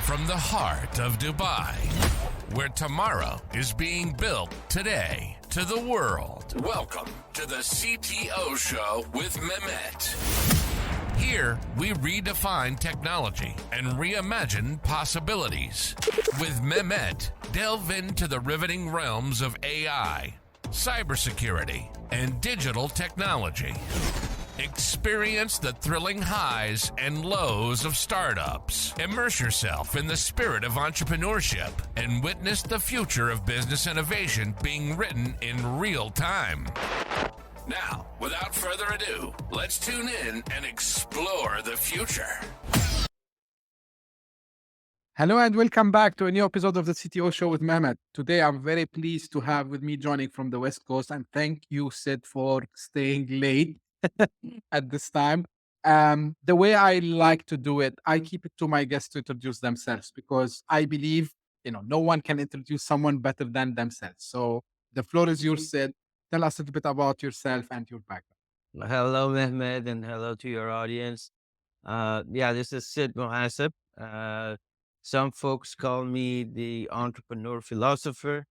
From the heart of Dubai, where tomorrow is being built today, to the world. Welcome to the CTO Show with Mehmet. Here, we redefine technology and reimagine possibilities. With Mehmet, delve into the riveting realms of AI, cybersecurity, and digital technology. Experience the thrilling highs and lows of startups. Immerse yourself in the spirit of entrepreneurship and witness the future of business innovation being written in real time. Now, without further ado, let's tune in and explore the future. Hello and welcome back to a new episode of the CTO Show with Mehmet. Today, I'm very pleased to have with me joining from the West Coast, and thank you, Sid, for staying late at this time. The way I like to do it, I keep it to my guests to introduce themselves because I believe, no one can introduce someone better than themselves. So the floor is yours, Sid. Tell us a little bit about yourself and your background. Hello, Mehmed, and hello to your audience. This is Sid Mohasseb. Some folks call me the entrepreneur philosopher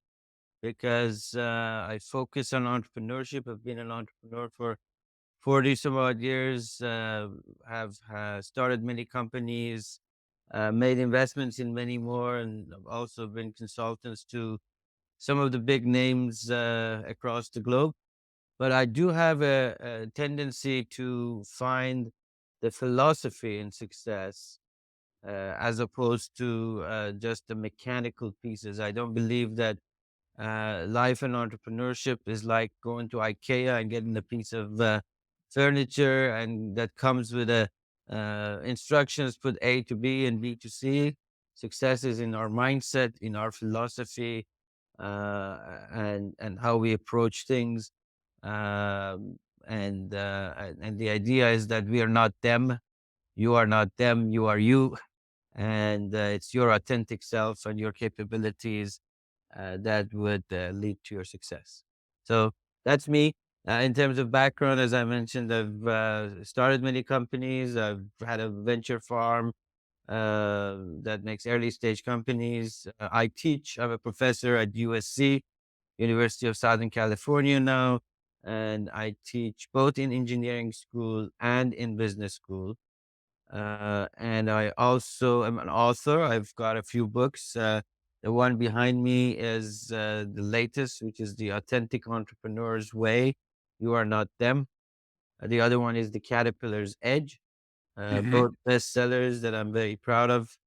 because I focus on entrepreneurship. I've been an entrepreneur for 40 some odd years, have started many companies, made investments in many more, and I've also been consultants to some of the big names across the globe. But I do have a tendency to find the philosophy in success as opposed to just the mechanical pieces. I don't believe that life and entrepreneurship is like going to IKEA and getting a piece of furniture and that comes with a instructions, put A to B and B to C. Success is in our mindset, in our philosophy, and how we approach things. And the idea is that we are not them, you are not them, you are you, and it's your authentic self and your capabilities that would lead to your success. So that's me. In terms of background, as I mentioned, I've started many companies. I've had a venture farm that makes early stage companies. I teach. I'm a professor at USC, University of Southern California now, and I teach both in engineering school and in business school. And I also am an author. I've got a few books. The one behind me is the latest, which is The Authentic Entrepreneur's Way. You Are Not Them. The other one is The Caterpillar's Edge. Both bestsellers that I'm very proud of.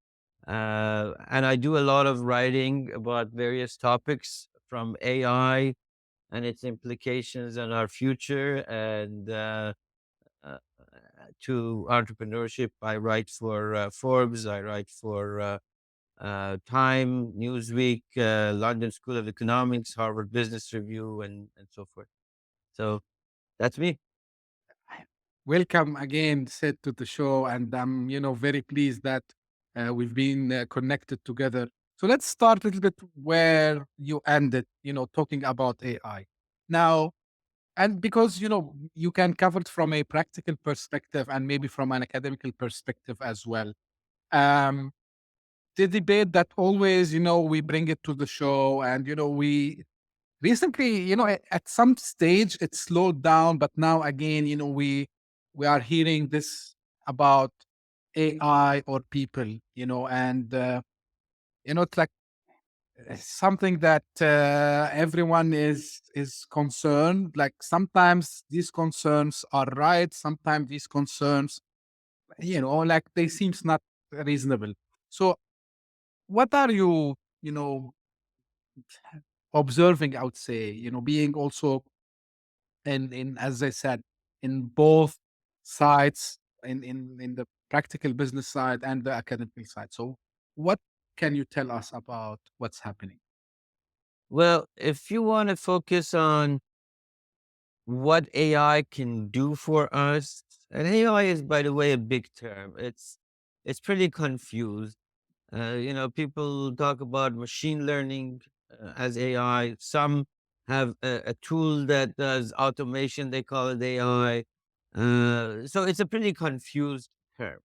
And I do a lot of writing about various topics from AI and its implications on our future and to entrepreneurship. I write for Forbes. I write for Time, Newsweek, London School of Economics, Harvard Business Review, and so forth. So that's me. Welcome again, Sid, to the show, and I'm, very pleased that we've been connected together. So let's start a little bit where you ended, talking about AI. Now, and because, you can cover it from a practical perspective and maybe from an academical perspective as well. The debate that always, we bring it to the show and, we recently, at some stage it slowed down, but now again, we are hearing this about AI or people, and it's like something that everyone is concerned. Like sometimes these concerns are right, sometimes these concerns, like they seems not reasonable. So, what are you, observing? I would say, being also in as I said, in both sides, in the practical business side and the academic side. So what can you tell us about what's happening? Well, if you want to focus on what AI can do for us, and AI is, by the way, a big term. It's pretty confused. People talk about machine learning as AI. Some have a tool that does automation. They call it AI. So it's a pretty confused term.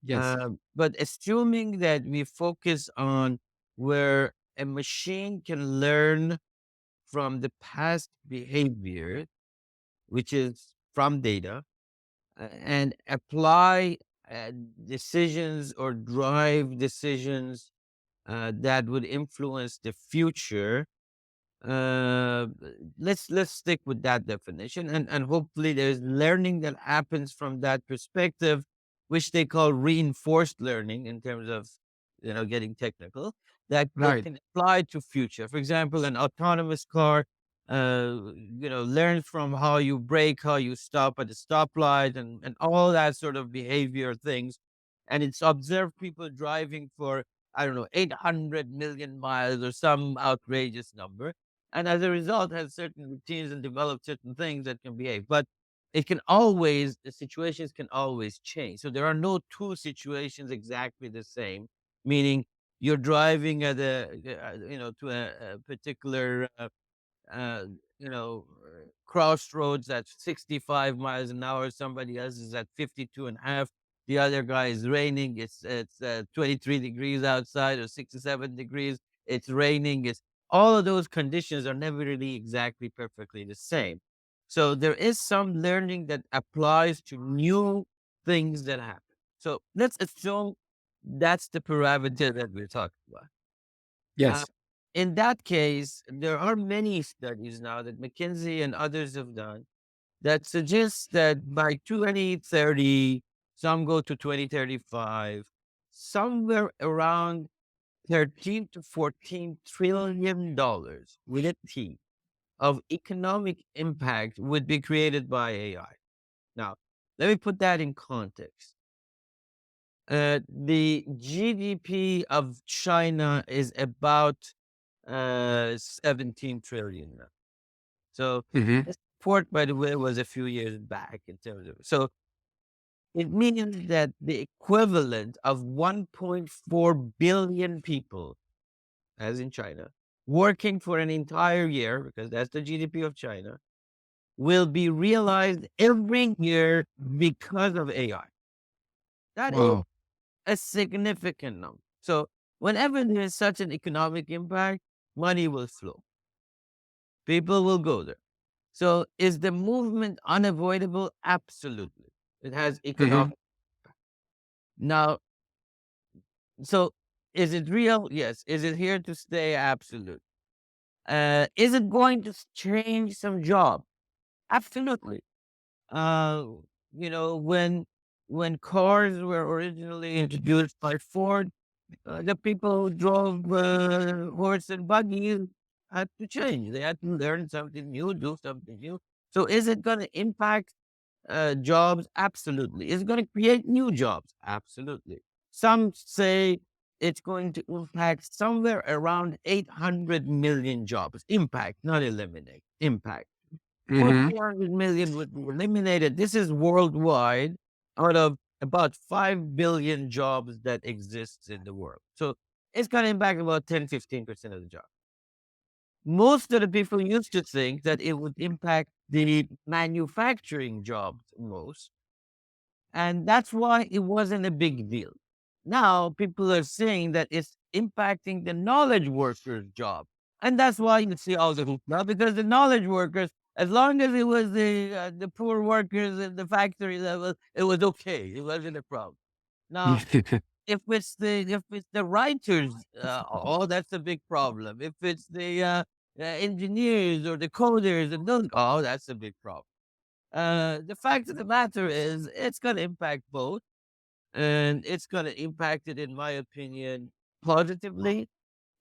Yes. But assuming that we focus on where a machine can learn from the past behavior, which is from data, and apply uh, decisions or drive decisions that would influence the future. uh, let's stick with that definition, and hopefully there's learning that happens from that perspective, which they call reinforced learning in terms of getting technical, that it Right. can apply to future. For example, an autonomous car learns from how you brake, how you stop at the stoplight, and all that sort of behavior things, and it's observed people driving for, I don't know, 800 million miles or some outrageous number, and as a result has certain routines and develop certain things that can behave. But the situations can always change. So there are no two situations exactly the same, meaning you're driving at to a particular uh, crossroads at 65 miles an hour. Somebody else is at 52 and a half. The other guy is raining. It's 23 degrees outside or 67 degrees. It's raining. It's all of those conditions are never really exactly perfectly the same. So there is some learning that applies to new things that happen. So let's assume that's the parameter that we're talking about. Uh, Yes. in that case, there are many studies now that McKinsey and others have done that suggests that by 2030, some go to 2035, somewhere around 13 to 14 trillion dollars with a T of economic impact would be created by AI. Now, let me put that in context. The GDP of China is about 17 trillion now. So Hmm. this report, by the way, was a few years back in terms of. So it means that the equivalent of 1.4 billion people, as in China, working for an entire year, because that's the GDP of China, will be realized every year because of AI. That is Wow. a significant number. So whenever there is such an economic impact, money will flow. People will go there. So is the movement unavoidable? Absolutely. It has Hmm. economic. Now, so is it real? Yes. Is it here to stay? Absolutely. Is it going to change some job? Absolutely. Uh, when cars were originally introduced by Ford, the people who drove horse and buggies had to change. They had to learn something new, do something new. So is it going to impact jobs? Absolutely. Is it going to create new jobs? Absolutely. Some say it's going to impact somewhere around 800 million jobs. Impact, not eliminate. Impact. About Hmm. 400 million would be eliminated. This is worldwide out of about 5 billion jobs that exists in the world. So it's going to impact about 10-15% of the jobs. Most of the people used to think that it would impact the manufacturing jobs most. And that's why it wasn't a big deal. Now people are saying that it's impacting the knowledge workers' job. And that's why you see all the hoopla, because the knowledge workers, as long as it was the poor workers at the factory level, it was okay. It wasn't a problem. Now, if it's the writers, oh, that's a big problem. If it's the engineers or the coders and those, oh, that's a big problem. The fact of the matter is, it's going to impact both, and it's going to impact it, in my opinion, positively.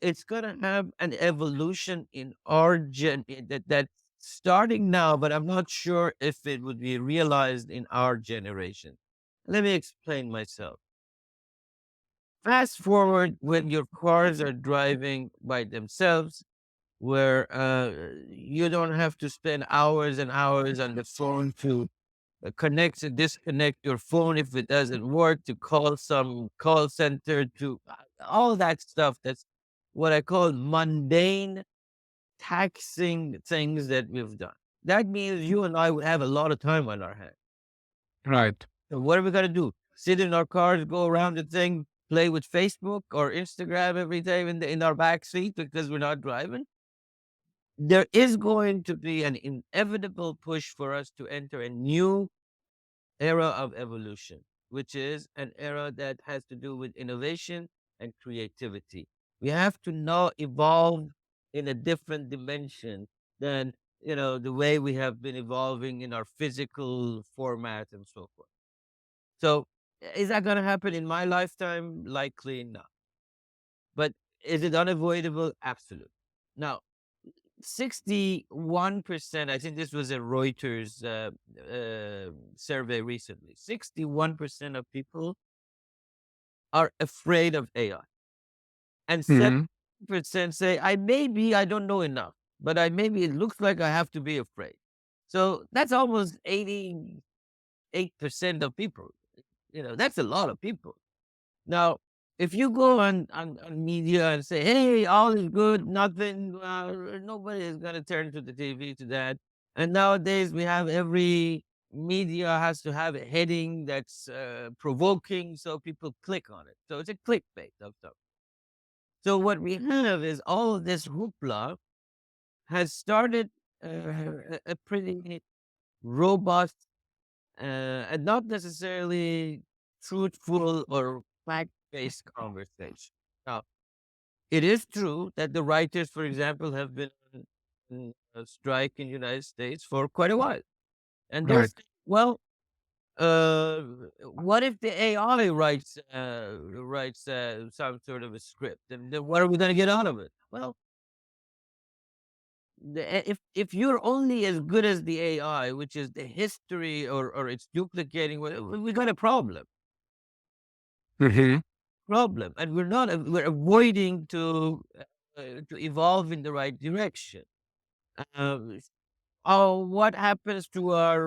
It's going to have an evolution in our that's starting now, but I'm not sure if it would be realized in our generation. Let me explain myself. Fast forward when your cars are driving by themselves, where you don't have to spend hours and hours on the phone to connect and disconnect your phone if it doesn't work, to call some call center, to all that stuff. That's what I call mundane, taxing things that we've done. That means you and I would have a lot of time on our hands. Right. So what are we going to do? sit in our cars, go around the thing, play with Facebook or Instagram every day in our back seat because we're not driving. There is going to be an inevitable push for us to enter a new era of evolution, which is an era that has to do with innovation and creativity. We have to now evolve in a different dimension than the way we have been evolving in our physical format and so forth. So, is that going to happen in my lifetime? Likely not. But is it unavoidable? Absolutely. Now, 61%, I think this was a Reuters survey recently. 61% of people are afraid of AI. And Mhm. 7% say, I don't know enough, but it looks like I have to be afraid. So that's almost 88% of people. That's a lot of people. Now, if you go on media and say, hey, all is good, nothing, nobody is going to turn to the TV to that. And nowadays we have every media has to have a heading that's provoking so people click on it. So it's a clickbait of stuff. So what we have is all of this hoopla has started a pretty robust and not necessarily truthful or fact-based conversation. Now, it is true that the writers, for example, have been on a strike in the United States for quite a while, and they're Right. saying, well, uh, what if the AI writes some sort of a script, and then what are we going to get out of it? Well, if you're only as good as the AI, which is the history or it's duplicating, we got a Mhm. problem, and we're avoiding to evolve in the right direction. Um, oh, what happens to our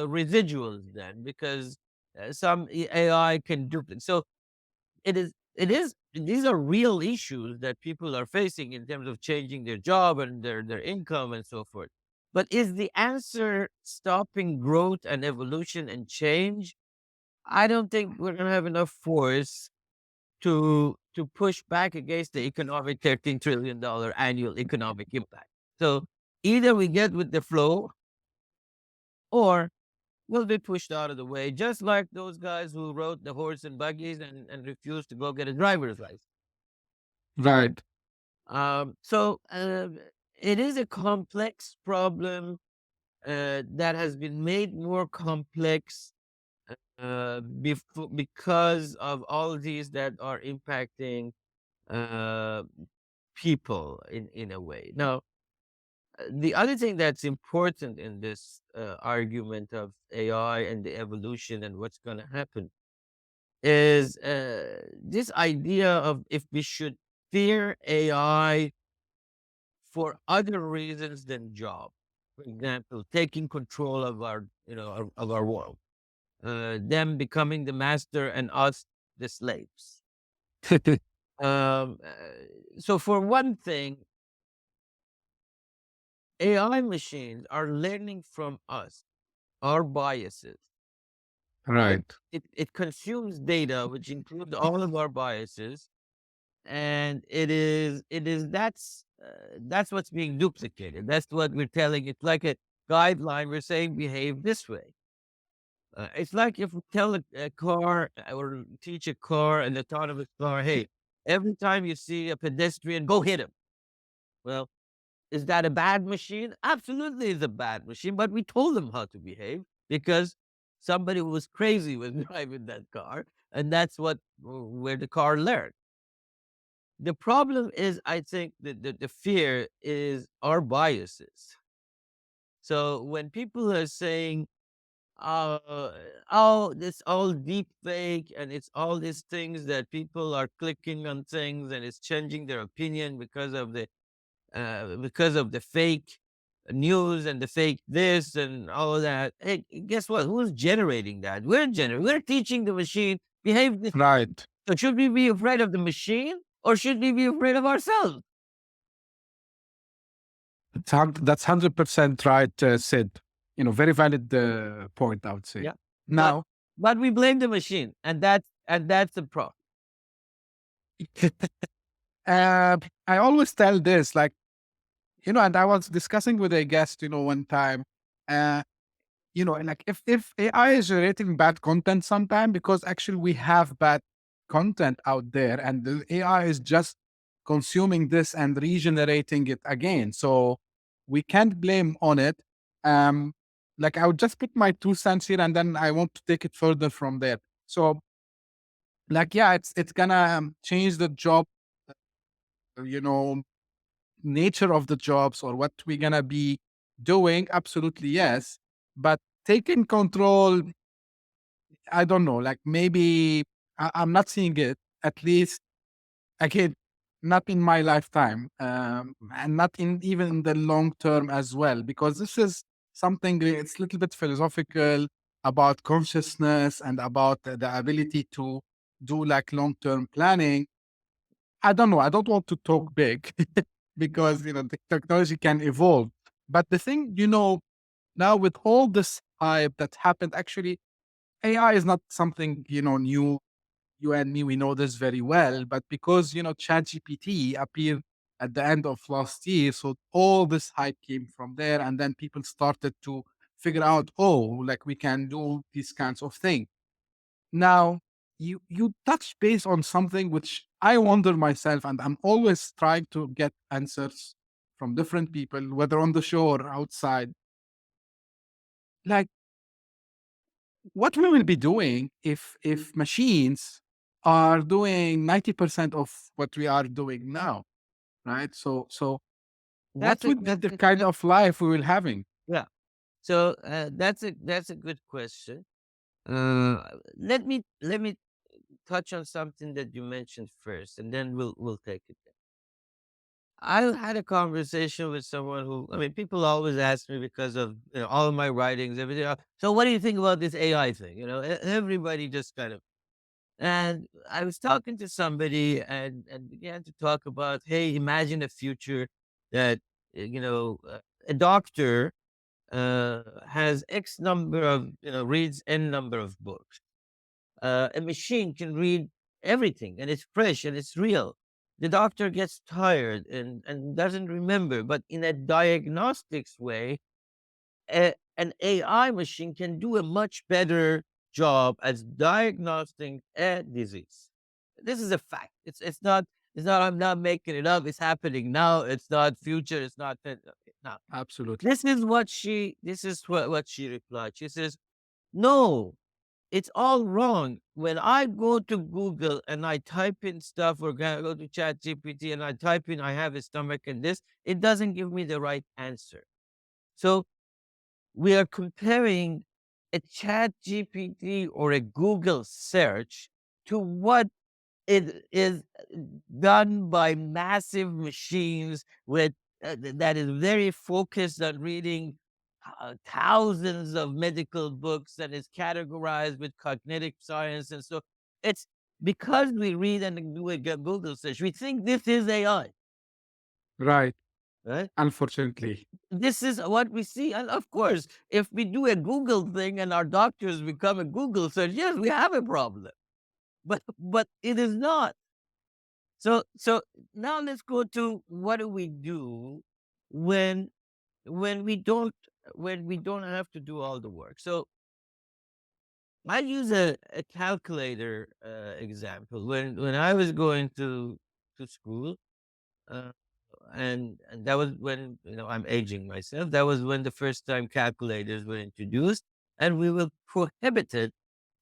residuals then? Because some AI can duplicate. So these are real issues that people are facing in terms of changing their job and their income and so forth. But is the answer stopping growth and evolution and change? I don't think we're gonna have enough force to push back against the economic $13 trillion annual economic impact. So either we get with the flow or we'll be pushed out of the way, just like those guys who rode the horse and buggies and refused to go get a driver's license. Right. So it is a complex problem that has been made more complex because of all these that are impacting uh, people in a way. Now, the other thing that's important in this argument of AI and the evolution and what's going to happen is this idea of if we should fear AI for other reasons than job. For example, taking control of of our world, them becoming the master and us the slaves. Um, uh, so for one thing, AI machines are learning from us, our biases. Right. It consumes data, which includes all of our biases, and that's what's being duplicated. That's what we're telling. It's like a guideline. We're saying behave this way. It's like if we tell a car or teach a car, an autonomous car, hey, every time you see a pedestrian, go hit him. Well, is that a bad machine? Absolutely, it's a bad machine. But we told them how to behave because somebody was crazy was driving that car, and that's where the car learned. The problem is, I think that the fear is our biases. So when people are saying, uh, "Oh, this all deep fake," and it's all these things that people are clicking on things, and it's changing their opinion because of the fake news and the fake this and all of that. Hey, guess what? Who's generating that? We're teaching the machine behave this. Right. So should we be afraid of the machine or should we be afraid of ourselves? That's 100% right, Sid. Very valid point, I would say. Yeah. But Now, but we blame the machine, and that's the problem. I always tell this, like, and I was discussing with a guest, one time, uh, like if AI is generating bad content sometime, because actually we have bad content out there, and the AI is just consuming this and regenerating it again. So we can't blame on it. Um, like I would just put my 2 cents here, and then I want to take it further from there. So, like, yeah, it's gonna change the job, you know, nature of the jobs or what we're gonna be doing. Absolutely, yes. But taking control, I don't know. Like maybe I'm not seeing it. At least again, not in my lifetime, and not in even in the long term as well. Because this is something it's a little bit philosophical about consciousness and about the ability to do like long term planning. I don't know. I don't want to talk big because the technology can evolve. But the thing, now with all this hype that happened, actually AI is not something new. You and me, we know this very well. But because ChatGPT appeared at the end of last year, so all this hype came from there, and then people started to figure out, oh, like we can do these kinds of things. Now, you touch base on something which I wonder myself, and I'm always trying to get answers from different people, whether on the show or outside. Like, what we will be doing if machines are doing 90% of what we are doing now, right? So what That's a would be the kind of life we will having? Yeah. So that's a good question. Uh, let me touch on something that you mentioned first, and then we'll take it there. I had a conversation with someone who, I mean, people always ask me because of all of my writings, everything. So, what do you think about this AI thing? Everybody just kind of. And I was talking to somebody and began to talk about, hey, imagine a future that a doctor has X number of reads N number of books. A machine can read everything, and it's fresh and it's real. The doctor gets tired and doesn't remember, but in a diagnostics way, an AI machine can do a much better job as diagnosing a disease. This is a fact. It's not I'm not making it up. It's happening now. It's not future. It's not now. Absolutely. This is what she replied. She says, "No, it's all wrong. When I go to Google and I type in stuff or go to Chat GPT and I type in I have a stomach and this, it doesn't give me the right answer." So we are comparing a Chat GPT or a Google search to what it is done by massive machines that is very focused on reading thousands of medical books and is categorized with cognitive science. And so it's because we read and do a Google search, we think this is AI, Right. right? Unfortunately. This is what we see. And of course, if we do a Google thing and our doctors become a Google search, yes, we have a problem. But it is not. So now let's go to what do we do when when we don't when we don't have to do all the work. So I use a calculator example. When I was going to school, uh, and that was when I'm aging myself. That was when the first time calculators were introduced, and we were prohibited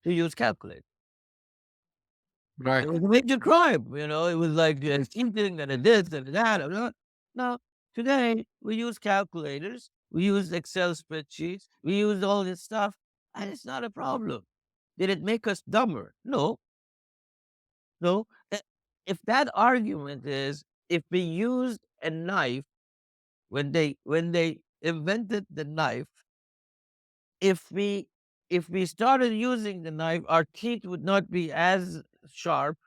to use calculators. It Right. was a major crime, it was like cheating and a this and a that. And that. Now, today, we use calculators, we use Excel spreadsheets, we use all this stuff, and it's not a problem. Did it make us dumber? No, no. If that argument is, if we used a knife when they invented the knife, if we if we started using the knife, our teeth would not be as sharp,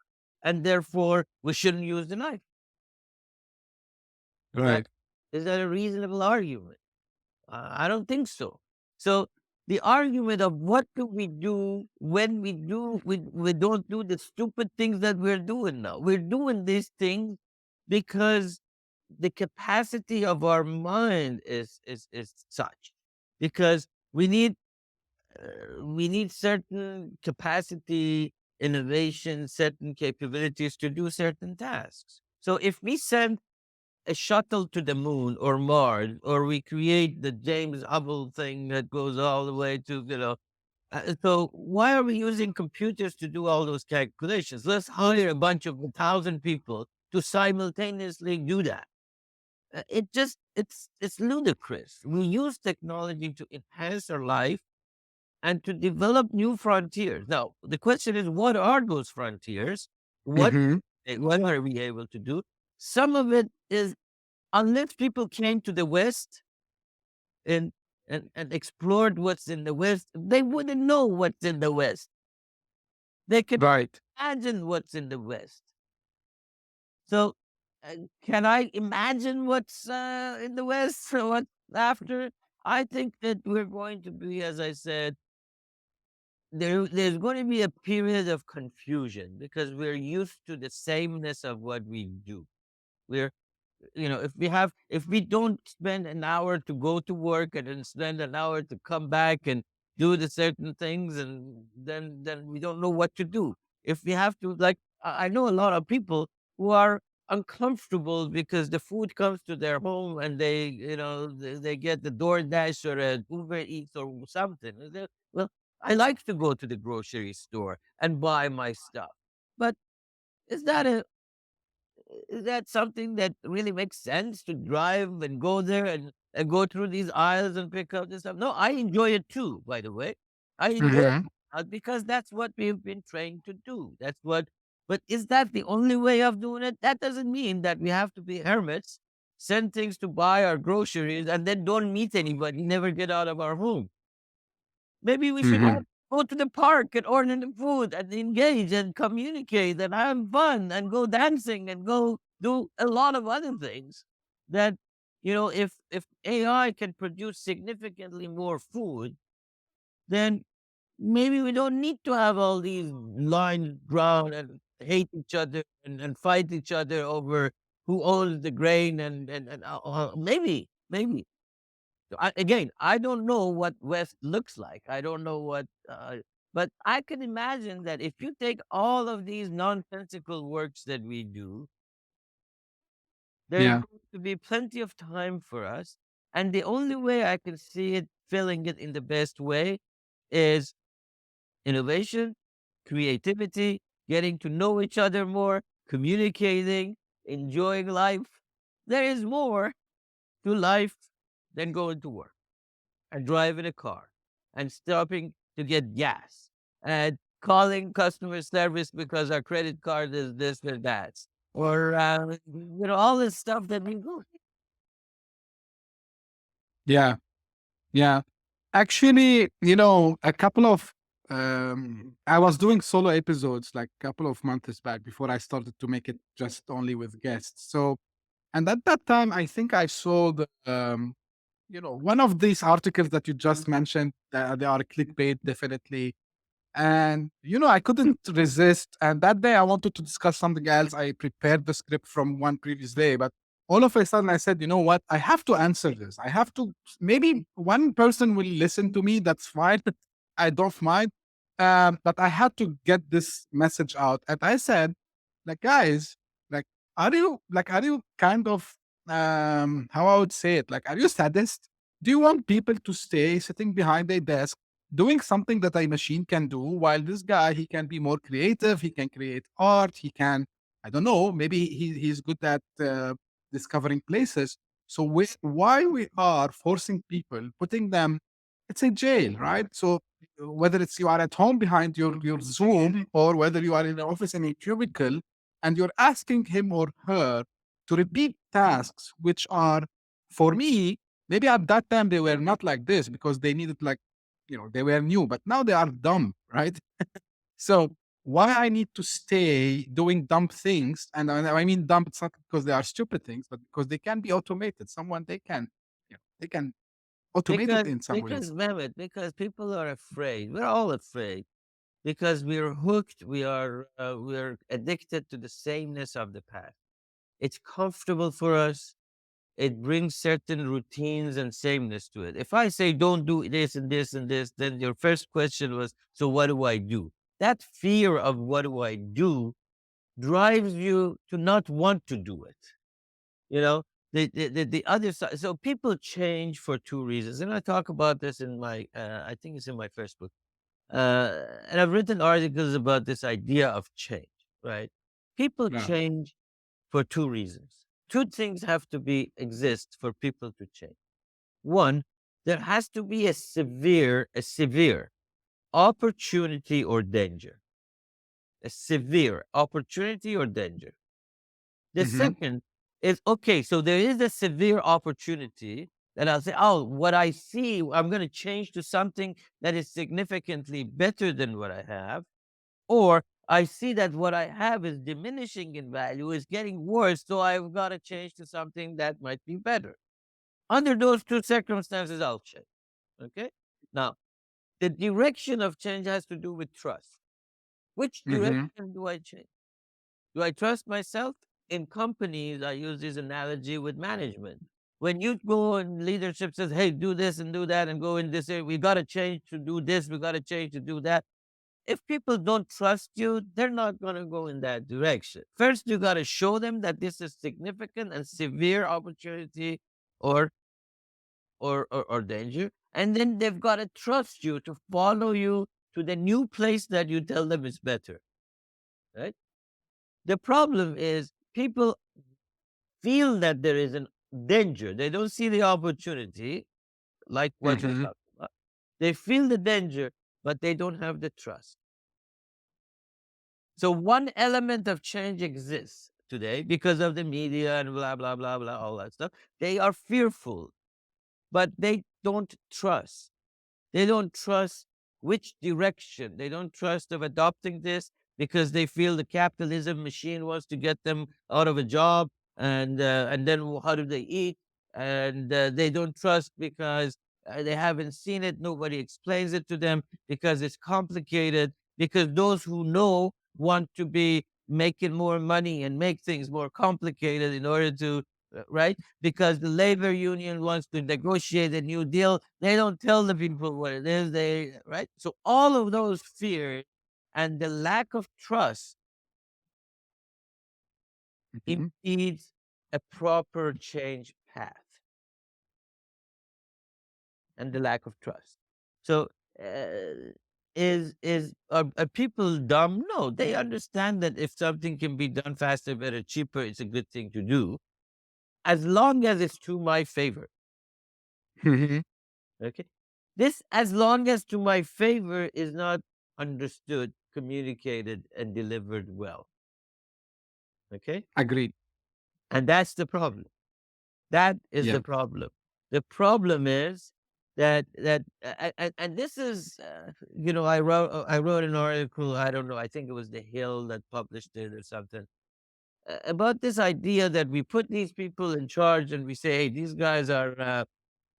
and therefore we shouldn't use the knife. Is that Right. is that a reasonable argument? I don't think so. So the argument of what do we do when we don't do the stupid things that we're doing now. We're doing these things because the capacity of our mind is such, because we need certain capacity, innovation, certain capabilities to do certain tasks. So if we send a shuttle to the moon or Mars, or we create the James Hubble thing that goes all the way to, so why are we using computers to do all those calculations? Let's hire a bunch of 1,000 people to simultaneously do that. It's ludicrous. We use technology to enhance our life and to develop new frontiers. Now, the question is, what are those frontiers? What Mm-hmm. what are we able to do? Some of it is, unless people came to the West and and explored what's in the West, they wouldn't know what's in the West. They can Right. imagine what's in the West. So, can I imagine what's in the West? What after? I think that we're going to be, as I said, there's going to be a period of confusion because we're used to the sameness of what we do. We're, if we don't spend an hour to go to work and then spend an hour to come back and do the certain things, and then we don't know what to do. If we have to, like, I know a lot of people who are uncomfortable because the food comes to their home and they get the DoorDash or a Uber Eats or something. And well, I like to go to the grocery store and buy my stuff, but is that a is that something that really makes sense to drive and go there and go through these aisles and pick up this stuff? No, I enjoy it too, by the way. I enjoy it Mm-hmm. because that's what we've been trained to do. But is that the only way of doing it? That doesn't mean that we have to be hermits, send things to buy our groceries, and then don't meet anybody, never get out of our home. Maybe we should Mm-hmm. all go to the park and order the food and engage and communicate and have fun and go dancing and go do a lot of other things that, if AI can produce significantly more food, then maybe we don't need to have all these lines drawn and hate each other and fight each other over who owns the grain and maybe again, I don't know what West looks like. I don't know but I can imagine that if you take all of these nonsensical works that we do, there's Yeah. going to be plenty of time for us. And the only way I can see it filling it in the best way is innovation, creativity, getting to know each other more, communicating, enjoying life. There is more to life than going to work and driving a car and stopping to get gas and calling customer service because our credit card is this or that, or all this stuff that we go. Yeah. Yeah. Actually, a couple of I was doing solo episodes like a couple of months back before I started to make it just only with guests. So, and at that time, I think I saw one of these articles that you just mentioned. They are clickbait, definitely. And I couldn't resist. And that day I wanted to discuss something else. I prepared the script from one previous day, but all of a sudden I said, you know what? I have to answer this. I have to. Maybe one person will listen to me. That's fine. I don't mind. But I had to get this message out. And I said, like, guys, like, are you kind of how I would say it? Like, are you sadist? Do you want people to stay sitting behind a desk doing something that a machine can do, while this guy, he can be more creative, he can create art, he can, I don't know, maybe he's good at discovering places. So why we are forcing people, putting them, it's a jail, right? So whether it's you are at home behind your Zoom, or whether you are in an office in a cubicle, and you're asking him or her to repeat tasks which are, for me, maybe at that time they were not like this because they needed, like, they were new, but now they are dumb, right? So why I need to stay doing dumb things? And I mean dumb, it's not because they are stupid things, but because they can be automated. Someone, they can, they can. automated in some Because ways. Mehmet, because people are afraid. We're all afraid because we're hooked. We're addicted to the sameness of the past. It's comfortable for us. It brings certain routines and sameness to it. If I say don't do this and this and this, then your first question was, so what do I do? That fear of what do I do drives you to not want to do it. You know, the other side. So people change for two reasons, and I talk about this in my, I think it's in my first book, and I've written articles about this idea of change. Right? People Yeah. change for two reasons. Two things have to be exist for people to change. One, there has to be a severe opportunity or danger. A severe opportunity or danger. The Hmm. second is okay, so there is a severe opportunity that I'll say, oh, what I see, I'm going to change to something that is significantly better than what I have. Or I see that what I have is diminishing in value, is getting worse, so I've got to change to something that might be better. Under those two circumstances, I'll change. Okay? Now, the direction of change has to do with trust. Which Hmm. direction do I change? Do I trust myself? In companies, I use this analogy with management. When you go and leadership says, hey, do this and do that and go in this area, we got to change to do this, we got to change to do that. If people don't trust you, they're not going to go in that direction. First, you got to show them that this is significant and severe opportunity or, or danger. And then they've got to trust you to follow you to the new place that you tell them is better. Right? The problem is people feel that there is a danger. They don't see the opportunity, like what you're Hmm. talking about. They feel the danger, but they don't have the trust. So one element of change exists today because of the media and blah, blah, blah, blah, all that stuff. They are fearful, but they don't trust. They don't trust which direction. They don't trust of adopting this because they feel the capitalism machine wants to get them out of a job, and then how do they eat? And they don't trust because they haven't seen it. Nobody explains it to them because it's complicated. Because those who know want to be making more money and make things more complicated in order to right because the labor union wants to negotiate a new deal. They don't tell the people what it is. They right. So all of those fears and the lack of trust Hmm. impedes a proper change path and the lack of trust. So are people dumb? No, they understand that if something can be done faster, better, cheaper, it's a good thing to do, as long as it's to my favor. Hmm. Okay. This, as long as to my favor, is not understood, communicated, and delivered well. Okay. Agreed. And that's the problem. That is Yeah. the problem. The problem is and this is, I wrote an article. I don't know. I think it was The Hill that published it or something about this idea that we put these people in charge and we say, hey, these guys are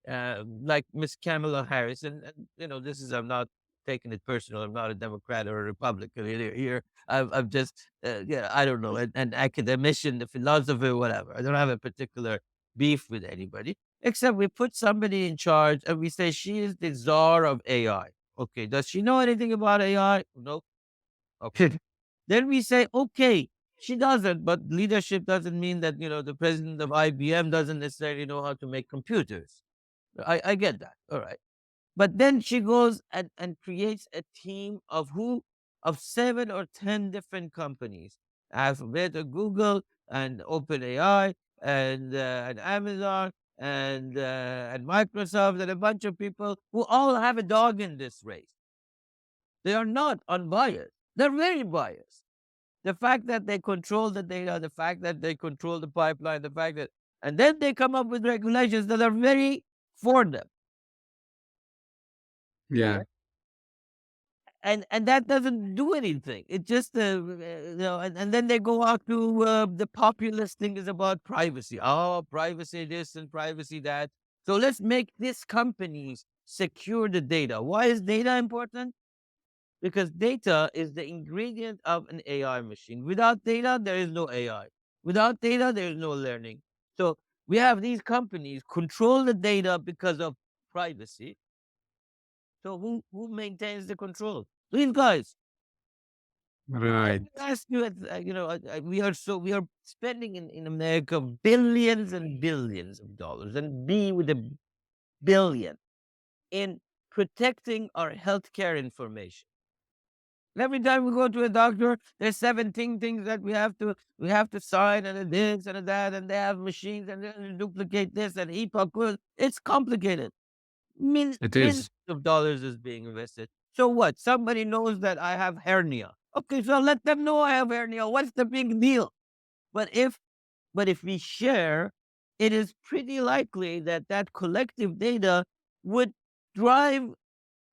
like Miss Kamala Harris, and this is I'm not taking it personal. I'm not a Democrat or a Republican here. I've just yeah, I don't know, an academician, a philosopher, whatever. I don't have a particular beef with anybody, except we put somebody in charge and we say she is the czar of AI. Okay, does she know anything about AI? No. Okay. Then we say, okay, she doesn't, but leadership doesn't mean that the president of IBM doesn't necessarily know how to make computers. I get that. All right. But then she goes and creates a team of 7 or 10 different companies. Alphabet or Google and OpenAI and Amazon and Microsoft and a bunch of people who all have a dog in this race. They are not unbiased. They're very biased. The fact that they control the data, the fact that they control the pipeline, the fact that, and then they come up with regulations that are very for them. Yeah. Right? And that doesn't do anything. It just and then they go out to the populist thing is about privacy. Oh, privacy this and privacy that. So let's make these companies secure the data. Why is data important? Because data is the ingredient of an AI machine. Without data, there is no AI. Without data, there is no learning. So we have these companies control the data because of privacy. So who maintains the control? These guys. Let Right. me ask you, we are spending in America billions and billions of dollars, and B with a billion, in protecting our healthcare information. Every time we go to a doctor, there's 17 things that we have to sign, and a this and a that, and they have machines, and they duplicate this and HIPAA codes. It's complicated. It Millions is. of dollars is being invested. So what? Somebody knows that I have hernia. Okay, so let them know I have hernia. What's the big deal? But if we share, it is pretty likely that that collective data would drive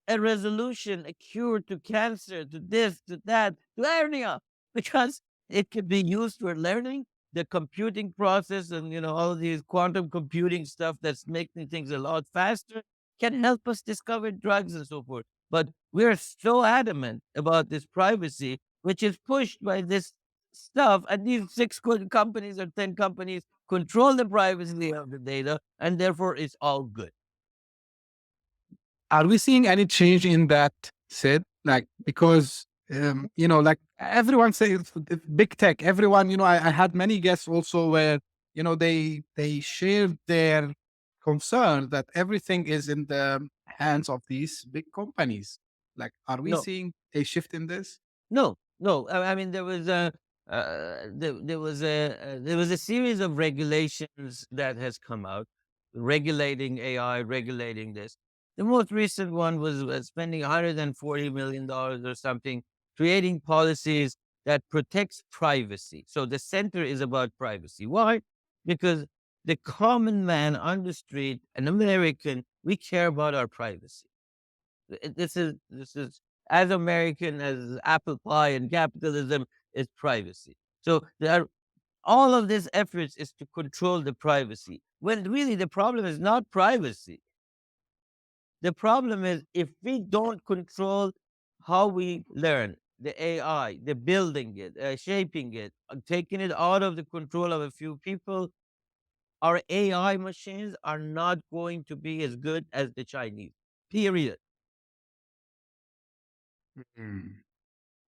a resolution, a cure to cancer, to this, to that, to hernia, because it can be used for learning, the computing process, and all these quantum computing stuff that's making things a lot faster can help us discover drugs and so forth. But we're so adamant about this privacy, which is pushed by this stuff, and these six companies or 10 companies control the privacy of the data, and therefore it's all good. Are we seeing any change in that, Sid? Like, because, like everyone says big tech, everyone, I had many guests also where, they shared their concern that everything is in the hands of these big companies. Like, are we No, seeing a shift in this? No, no. I mean, there was a series of regulations that has come out regulating AI, regulating this. The most recent one was spending $140 million or something, creating policies that protects privacy. So the center is about privacy. Why? Because the common man on the street, an American, we care about our privacy. This is as American as apple pie and capitalism is privacy. So there are all of these efforts is to control the privacy. When really the problem is not privacy. The problem is if we don't control how we learn, the AI, the building it, shaping it, taking it out of the control of a few people, our AI machines are not going to be as good as the Chinese. Period. Mm.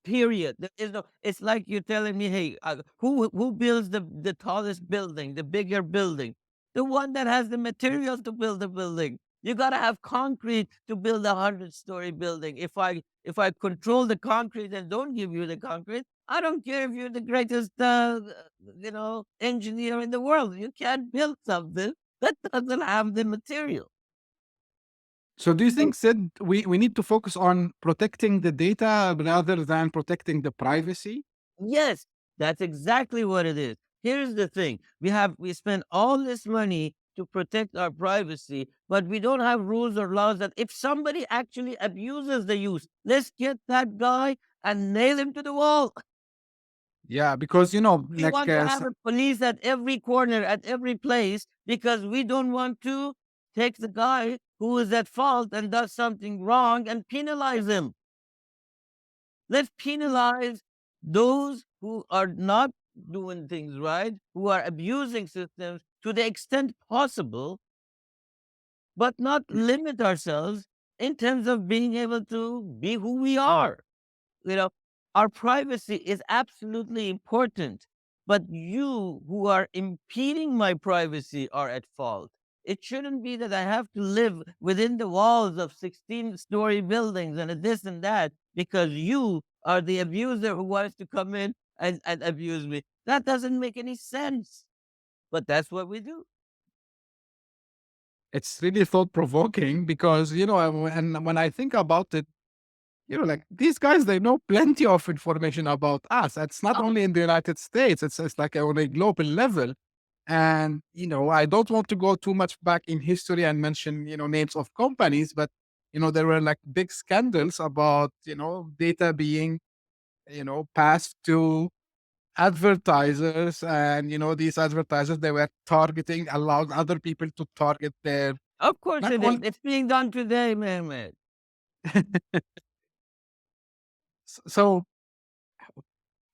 Period. There is no. It's like you're telling me, hey, who builds the tallest building, the bigger building, the one that has the materials to build the building. You gotta have concrete to build a 100-story building. If I control the concrete and don't give you the concrete, I don't care if you're the greatest engineer in the world. You can't build something that doesn't have the material. So do you think, Sid, we need to focus on protecting the data rather than protecting the privacy? Yes, that's exactly what it is. Here's the thing. We spend all this money to protect our privacy, but we don't have rules or laws that if somebody actually abuses the use, let's get that guy and nail him to the wall. Yeah, because, We like, want to have a police at every corner, at every place, because we don't want to take the guy who is at fault and does something wrong and penalize him. Let's penalize those who are not doing things right, who are abusing systems to the extent possible, but not limit ourselves in terms of being able to be who we are. You know, our privacy is absolutely important, but you who are impeding my privacy are at fault. It shouldn't be that I have to live within the walls of 16-story buildings and this and that because you are the abuser who wants to come in and abuse me. That doesn't make any sense. But that's what we do. it's really thought provoking because, and when I think about it, like these guys, they know plenty of information about us. It's not only in the United States, it's like on a global level. And, I don't want to go too much back in history and mention, names of companies, but, there were like big scandals about, data being, passed to advertisers. And, these advertisers, they were targeting, allowed other people to target their Of course Not it is. only It's being done today, man. so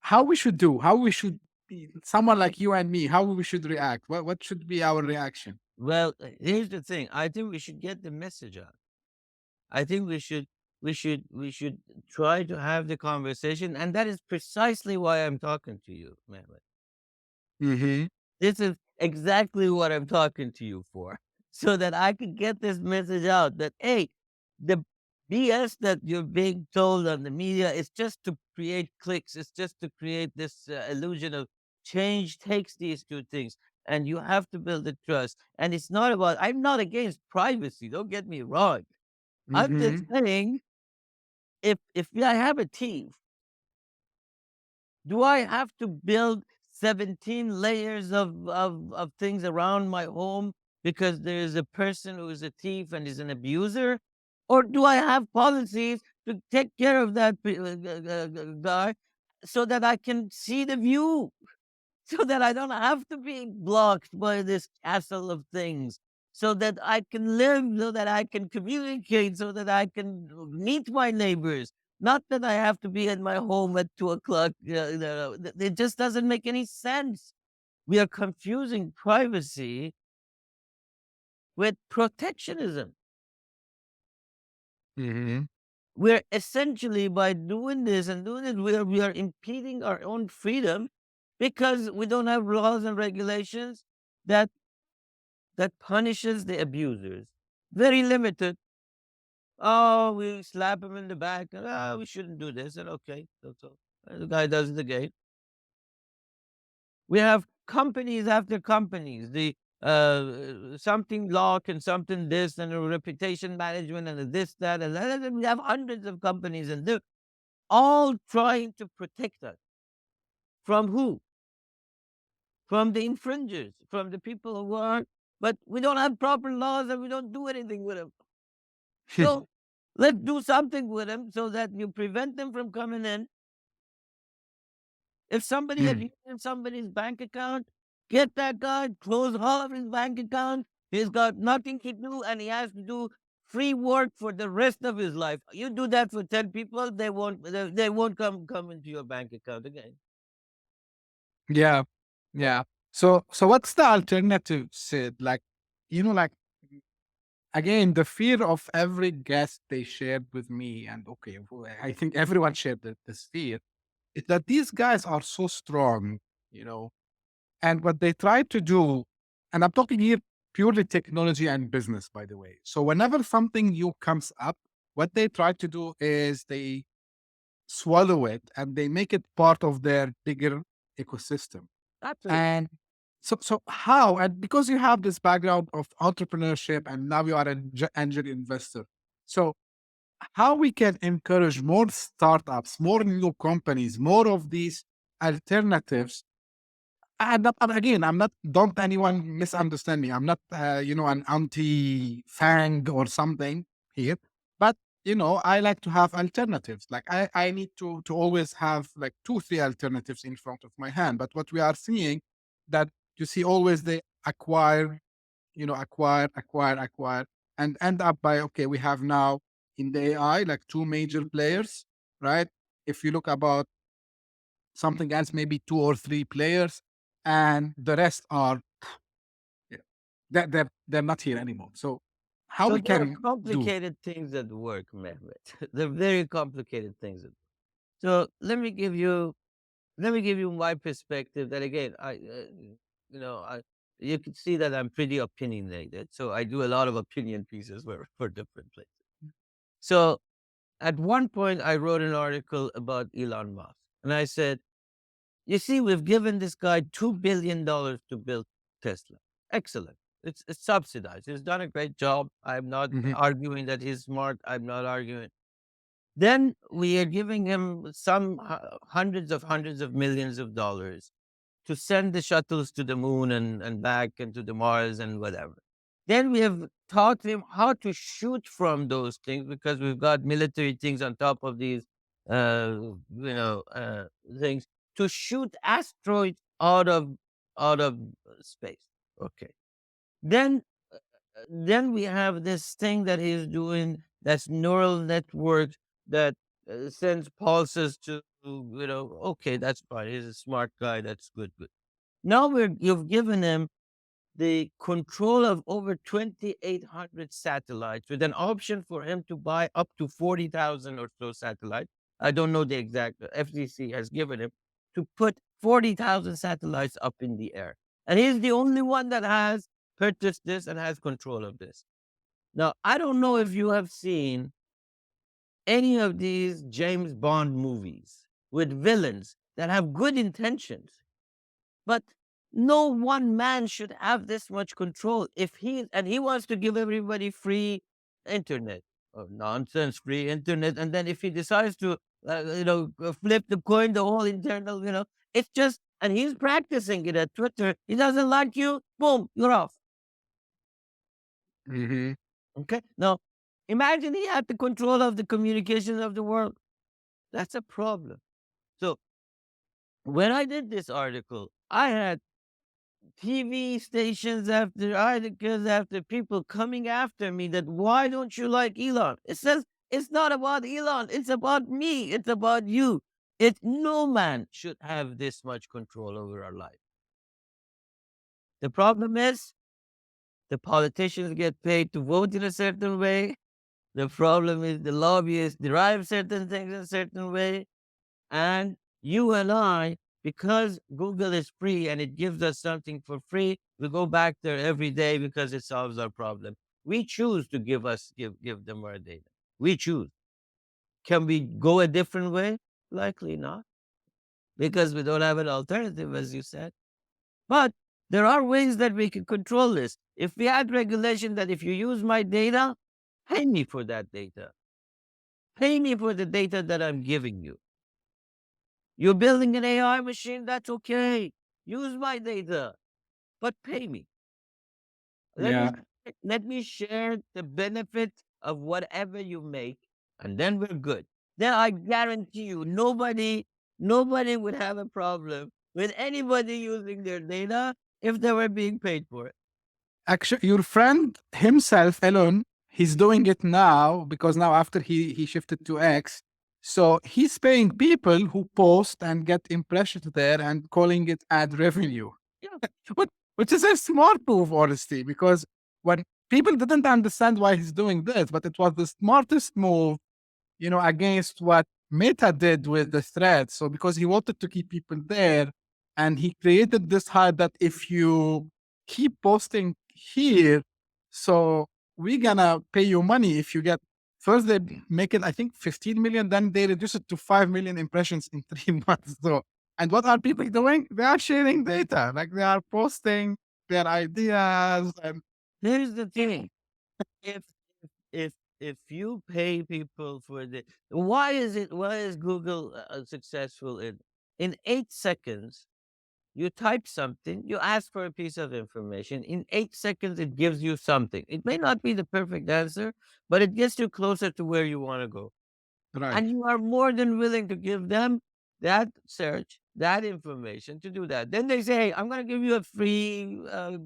how we should do, how we should be, someone like you and me, how we should react, what should be our reaction? Well, here's the thing. I think we should get the message out. I think we should try to have the conversation, and that is precisely why I'm talking to you, Mehmet. Mm-hmm. This is exactly what I'm talking to you for, so that I can get this message out that hey, the BS that you're being told on the media is just to create clicks. It's just to create this illusion of change. Takes these two things, and you have to build the trust. And it's not about. I'm not against privacy. Don't get me wrong. I'm just Mm-hmm. saying, if I have a team, do I have to build 17 layers of things around my home because there is a person who is a thief and is an abuser? Or do I have policies to take care of that guy so that I can see the view? So that I don't have to be blocked by this castle of things, so that I can live, so that I can communicate, so that I can meet my neighbors. Not that I have to be at my home at 2 o'clock. It just doesn't make any sense. We are confusing privacy with protectionism. Mm-hmm. We're essentially, by doing this and doing it, we are impeding our own freedom because we don't have laws and regulations that punishes the abusers. Very limited. Oh, we slap him in the back. And, we shouldn't do this. And okay, that's all. And the guy does it again. We have companies after companies. The something lock and something this and a reputation management and a this that and that. And we have hundreds of companies and they're all trying to protect us from who? From the infringers, from the people who are. But we don't have proper laws and we don't do anything with them. So let's do something with them so that you prevent them from coming in. If somebody Mm. abuses somebody's bank account, get that guy, close all of his bank account. He's got nothing to do and he has to do free work for the rest of his life. You do that for 10 people, they won't come into your bank account again. Yeah, yeah. So what's the alternative, Sid? Like, like again, the fear of every guest they shared with me, and okay, I think everyone shared this fear, is that these guys are so strong, you know, and what they try to do, and I'm talking here purely technology and business, by the way. So whenever something new comes up, what they try to do is they swallow it and they make it part of their bigger ecosystem. Absolutely. And so how? And because you have this background of entrepreneurship and now you are an angel investor, so how we can encourage more startups, more new companies, more of these alternatives. And again, I'm not. Don't anyone misunderstand me. I'm not, an anti-fang or something here. But I like to have alternatives. Like I need to always have like two, three alternatives in front of my hand. But what we are seeing, that you see always they acquire, acquire, and end up by okay, we have now in the AI like two major players, right? If you look about something else, maybe two or three players, and the rest are yeah, they're not here anymore. So how So we there are can do? complicated things at work, Mehmet. They're very complicated things. So let me give you my perspective. That again, I you can see that I'm pretty opinionated. So I do a lot of opinion pieces for different places. So at one point, I wrote an article about Elon Musk, and I said, "You see, we've given this guy $2 billion to build Tesla. Excellent. It's subsidized. He's done a great job. I'm not Mhm. arguing that he's smart. I'm not arguing." Then we are giving him some hundreds of millions of dollars to send the shuttles to the moon and back and to the Mars and whatever. Then we have taught him how to shoot from those things because we've got military things on top of these, things to shoot asteroids out of space. Okay. Then then we have this thing that he's doing, that's neural network that sends pulses to, okay, that's fine. He's a smart guy. That's good, good. Now you've given him the control of over 2,800 satellites with an option for him to buy up to 40,000 or so satellites. I don't know the exact, FCC has given him to put 40,000 satellites up in the air. And he's the only one that has purchased this and has control of this. Now, I don't know if you have seen any of these James Bond movies with villains that have good intentions, but no one man should have this much control. If he wants to give everybody free internet, nonsense, free internet, and then if he decides to, flip the coin, the whole internal, it's just, and he's practicing it at Twitter. He doesn't like you, boom, you're off. Mm-hmm. Okay. Now, imagine he had the control of the communications of the world. That's a problem. So when I did this article, I had TV stations after articles after people coming after me that why don't you like Elon? It says it's not about Elon, it's about me, it's about you. No man should have this much control over our life. The problem is the politicians get paid to vote in a certain way. The problem is the lobbyists derive certain things in a certain way. And you and I, because Google is free and it gives us something for free, we go back there every day because it solves our problem. We choose to give them our data. We choose. Can we go a different way? Likely not, because we don't have an alternative, as you said. But there are ways that we can control this. If we had regulation that if you use my data, pay me for that data. Pay me for the data that I'm giving you. You're building an AI machine, that's okay. Use my data, but pay me. Let Yeah. me let me share the benefit of whatever you make, and then we're good. Then I guarantee you, nobody would have a problem with anybody using their data if they were being paid for it. Actually, your friend himself, Elon, he's doing it now because now after he shifted to X, so he's paying people who post and get impressions there and calling it ad revenue. Yeah. Which is a smart move, honestly, because when people didn't understand why he's doing this, but it was the smartest move, against what Meta did with the thread. So because he wanted to keep people there, and he created this hype that if you keep posting here, so we're gonna pay you money if you get. First they make it, I think, 15 million, then they reduce it to 5 million impressions in 3 months. So, and what are people doing? They are sharing data, like they are posting their ideas. And Here's the thing: if if if you pay people for the, why is Google successful in 8 seconds? You type something, you ask for a piece of information. In 8 seconds, it gives you something. It may not be the perfect answer, but it gets you closer to where you want to go. right, And you are more than willing to give them that search, that information to do that. Then they say, hey, I'm going to give you a free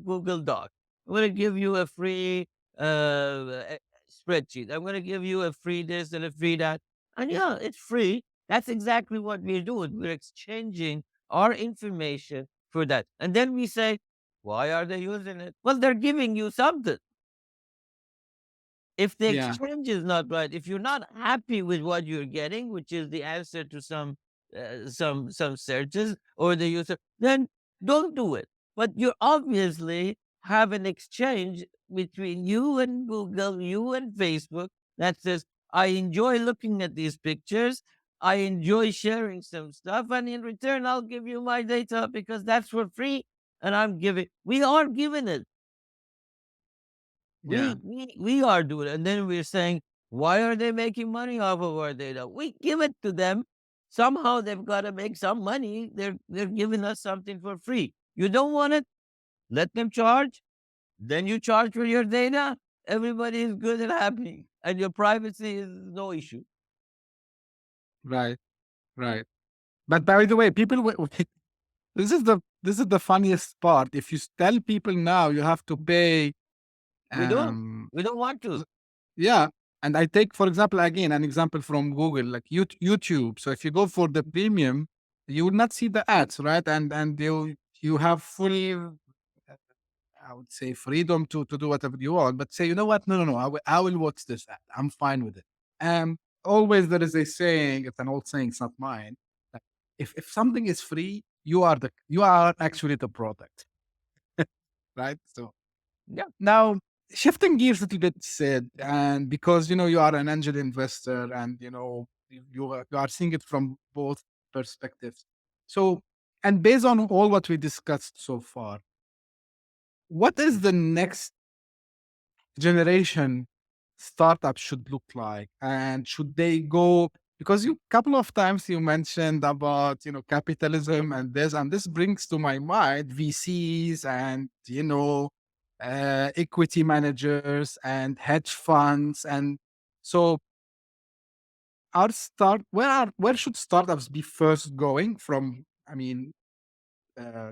Google Doc. I'm going to give you a free spreadsheet. I'm going to give you a free this and a free that. And yeah, it's free. That's exactly what we're doing. We're exchanging our information for that. And then we say, why are they using it? Well, they're giving you something. If the yeah, exchange is not right, if you're not happy with what you're getting, which is the answer to some searches or the user, then don't do it. But you obviously have an exchange between you and Google, you and Facebook that says, I enjoy looking at these pictures. I enjoy sharing some stuff, and in return, I'll give you my data because that's for free. And we are giving it. yeah, We are doing it. And then we're saying, why are they making money off of our data? We give it to them. Somehow they've got to make some money. They're giving us something for free. You don't want it? Let them charge. Then you charge for your data. Everybody is good and happy. And your privacy is no issue. right, right. But by the way, people, this is the funniest part. If you tell people now you have to pay We don't. Um, We don't want to. yeah. And I take, for example, again, an example from Google, like YouTube. So if you go for the premium, you will not see the ads, right? And you have full, I would say, freedom to do whatever you want. But say, you know what? No, no, no. I will watch this ad. I'm fine with it. Always there is a saying. It's an old saying. It's not mine. That if something is free, you are actually the product, right? So Yeah. now, shifting gears a little bit, Sid, and because you are an angel investor, and you are seeing it from both perspectives. So, and based on all what we discussed so far, what is the next generation startup should look like, and should they go? Because you couple of times you mentioned about capitalism and this brings to my mind VCs and equity managers and hedge funds. And so where should startups be first going from,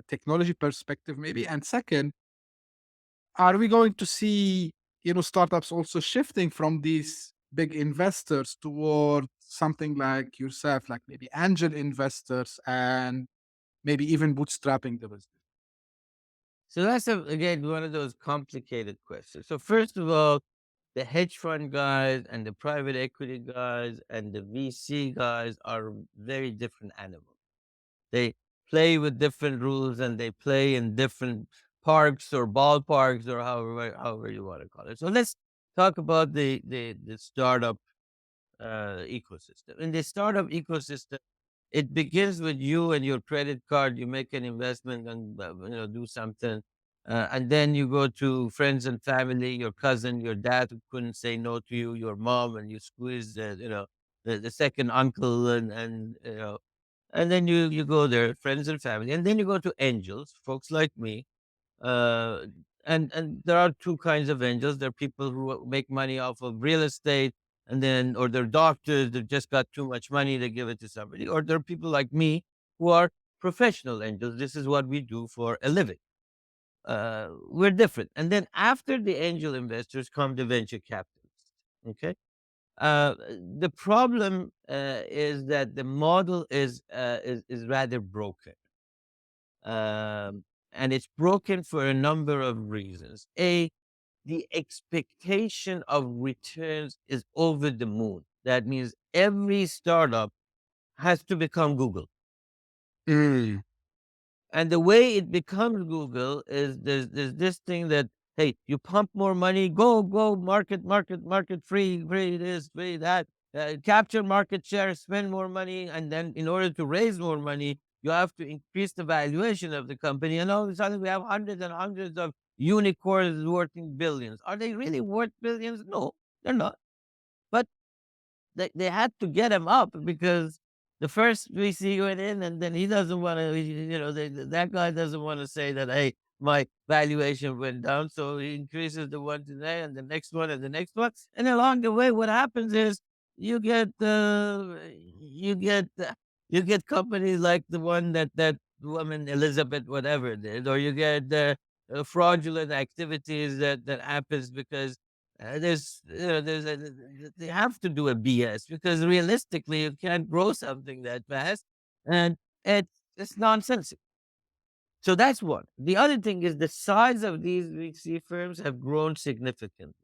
technology perspective maybe? And second, are we going to see startups also shifting from these big investors toward something like yourself, like maybe angel investors, and maybe even bootstrapping the business? So that's again one of those complicated questions. So first of all, the hedge fund guys and the private equity guys and the VC guys are very different animals. They play with different rules and they play in different parks or ballparks or however you want to call it. So let's talk about the startup ecosystem. In the startup ecosystem, it begins with you and your credit card. You make an investment and do something, and then you go to friends and family, your cousin, your dad who couldn't say no to you, your mom, and you squeeze the second uncle, and then you go there, friends and family, and then you go to angels, folks like me, uh, and there are two kinds of angels. There are people who make money off of real estate, and then or they're doctors that just got too much money, they give it to somebody. Or there are people like me who are professional angels. This is what we do for a living. We're different. And then after the angel investors come the venture capitalists. Okay. The problem is that the model is rather broken. And it's broken for a number of reasons. The expectation of returns is over the moon. That means every startup has to become Google. Mm. And the way it becomes Google is there's this thing that, hey, you pump more money, go, market, free this, free that, capture market share, spend more money. And then in order to raise more money, you have to increase the valuation of the company. And all of a sudden we have hundreds and hundreds of unicorns worth billions. Are they really worth billions? No, they're not. But they had to get him up because the first VC went in, and then he doesn't want to, that guy doesn't want to say that, hey, my valuation went down. So he increases the one today and the next one and the next one. And along the way, what happens is you get, you get, you get companies like the one that woman Elizabeth, whatever did, or you get fraudulent activities that happens because they have to do a BS because realistically you can't grow something that fast, and it's nonsense. So that's one. The other thing is the size of these VC firms have grown significantly.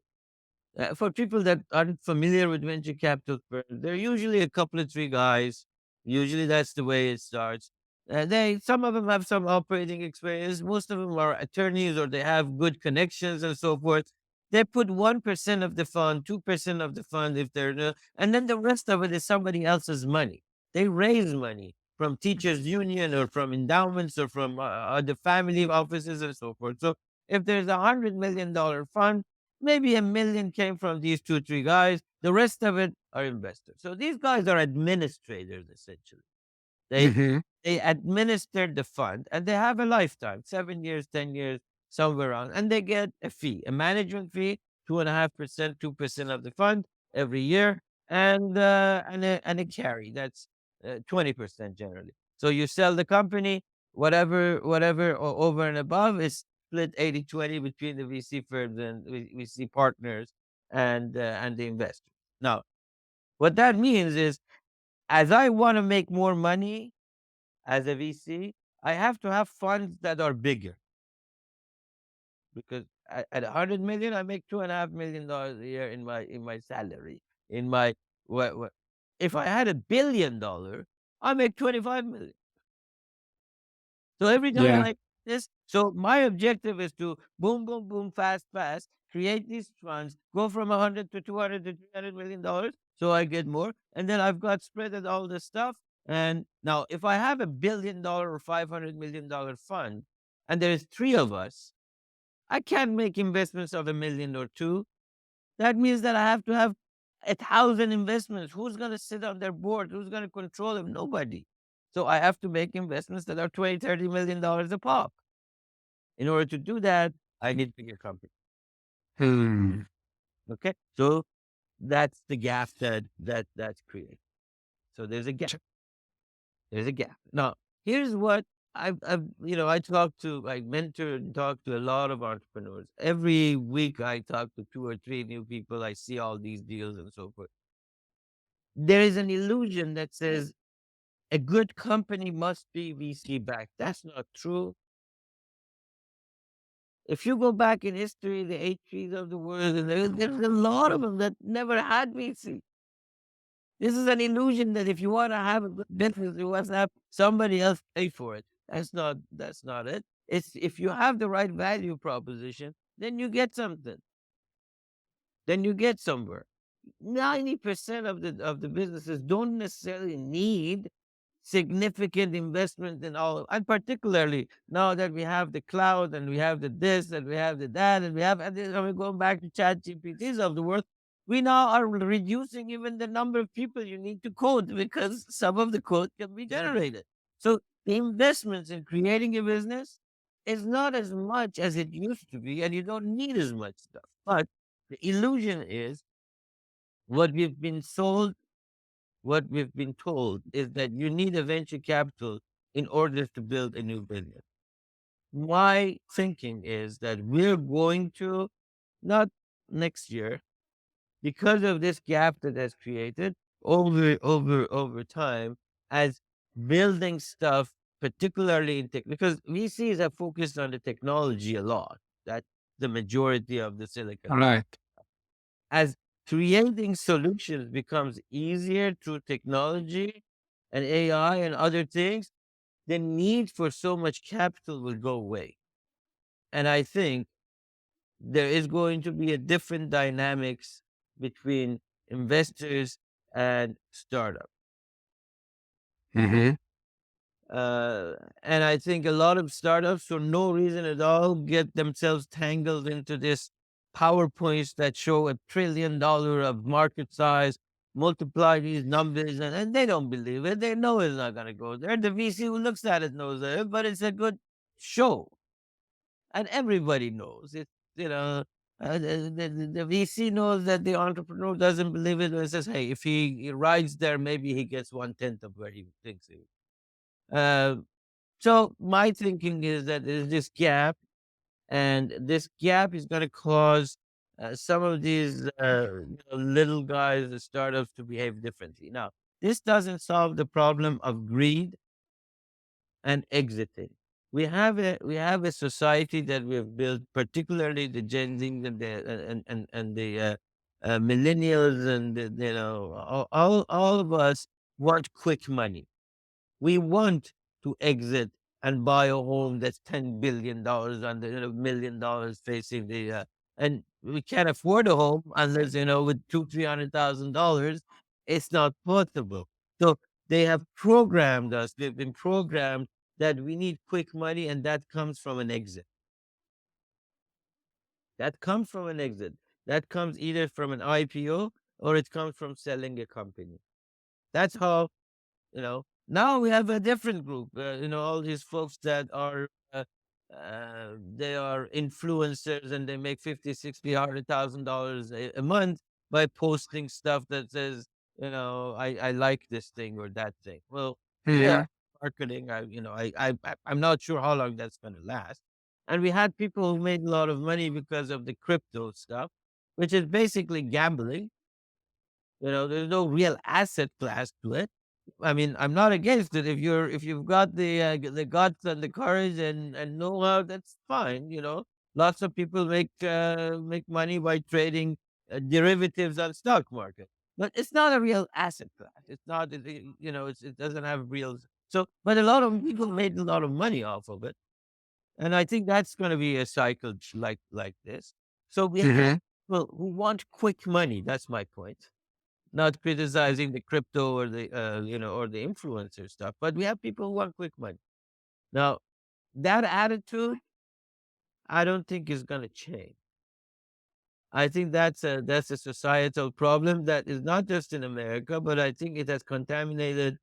For people that aren't familiar with venture capital firms, they're usually a couple of three guys. Usually that's the way it starts. Some of them have some operating experience. Most of them are attorneys or they have good connections and so forth. They put 1% of the fund, 2% of the fund if they're, and then the rest of it is somebody else's money. They raise money from teachers union or from endowments or from other family offices and so forth. So if there's $100 million fund, maybe 1 million came from these two, three guys. The rest of it are investors. So these guys are administrators essentially. They Mhm. they administer the fund and they have a lifetime, 7 years, 10 years, somewhere around, and they get a fee, a management fee, 2.5%, 2% of the fund every year, and a carry. That's 20% generally. So you sell the company, whatever over and above is split 80-20 between the VC firms and VC partners and the investors. Now, what that means is, as I want to make more money as a VC, I have to have funds that are bigger, because at 100 million, I make $2.5 million a year in my salary. In my what, if I had $1 billion, I make 25 million. So every time Yeah. I this, so my objective is to boom, boom, boom, fast, fast, create these funds, go from 100 to 200 to $300 million, so I get more, and then I've got spread at all this stuff. And now, if I have $1 billion or $500 million fund, and there is three of us, I can't make investments of 1 million or two. That means that I have to have 1,000 investments. Who's going to sit on their board? Who's going to control them? Nobody. So I have to make investments that are $20-30 million a pop. In order to do that, I need bigger company. Okay, so that's the gap that's created. So there's a gap. There's a gap. Now, here's what I mentor and talk to a lot of entrepreneurs. Every week I talk to 2 or 3 new people. I see all these deals and so forth. There is an illusion that says a good company must be VC backed. That's not true. If you go back in history, the HPs of the world, and there's a lot of them that never had VC. This is an illusion that if you want to have a good business, you must have somebody else pay for it. That's not it. It's if you have the right value proposition, then you get something. Then you get somewhere. 90% of the businesses don't necessarily need significant investment in all, and particularly now that we have the cloud and we have the this and we have the that and we're going back to chat GPTs of the world, we now are reducing even the number of people you need to code, because some of the code can be generated. So the investments in creating a business is not as much as it used to be, and you don't need as much stuff. But the illusion is, what we've been sold, what we've been told is that you need a venture capital in order to build a new business. My thinking is that we're going to, not next year, because of this gap that has created over time, as building stuff, particularly in tech, because VCs are focused on the technology a lot. That's the majority of the Silicon Valley. Right. As creating solutions becomes easier through technology and AI and other things, the need for so much capital will go away. And I think there is going to be a different dynamics between investors and startups. Mm-hmm. And I think a lot of startups, for no reason at all, get themselves tangled into this PowerPoints that show $1 trillion of market size, multiply these numbers, and they don't believe it. They know it's not going to go there. The VC who looks at it knows it, but it's a good show. And everybody knows it. You know, the VC knows that the entrepreneur doesn't believe it, and says, hey, if he rides there, maybe he gets 1/10 of where he thinks he will. So my thinking is that there's this gap, and this gap is going to cause some of these little guys, the startups, to behave differently. Now, this doesn't solve the problem of greed and exiting. We have a society that we have built, particularly the Gen Z and the millennials, and all of us want quick money. We want to exit and buy a home that's $10 billion under $1 million facing and we can't afford a home unless with $200,000-300,000, it's not possible. So they have programmed us. They've been programmed that we need quick money, and that comes from an exit. That comes from an exit. That comes either from an IPO or it comes from selling a company. That's how now we have a different group. All these folks that are they are influencers, and they make 50, 60, $100,000 a month by posting stuff that says, I like this thing or that thing. Well, yeah, Yeah. marketing. I'm not sure how long that's going to last, And we had people who made a lot of money because of the crypto stuff, which is basically gambling. There's no real asset class to it. I mean, I'm not against it. If you've got the guts and the courage and know-how, that's fine. Lots of people make money by trading derivatives on stock market, but it's not a real asset class. It's not. It doesn't have real. So, but a lot of people made a lot of money off of it, and I think that's going to be a cycle like this. So we have Mhm. people who want quick money. That's my point. Not criticizing the crypto or the influencer stuff, but we have people who want quick money. Now, that attitude, I don't think is going to change. I think that's a societal problem that is not just in America, but I think it has contaminated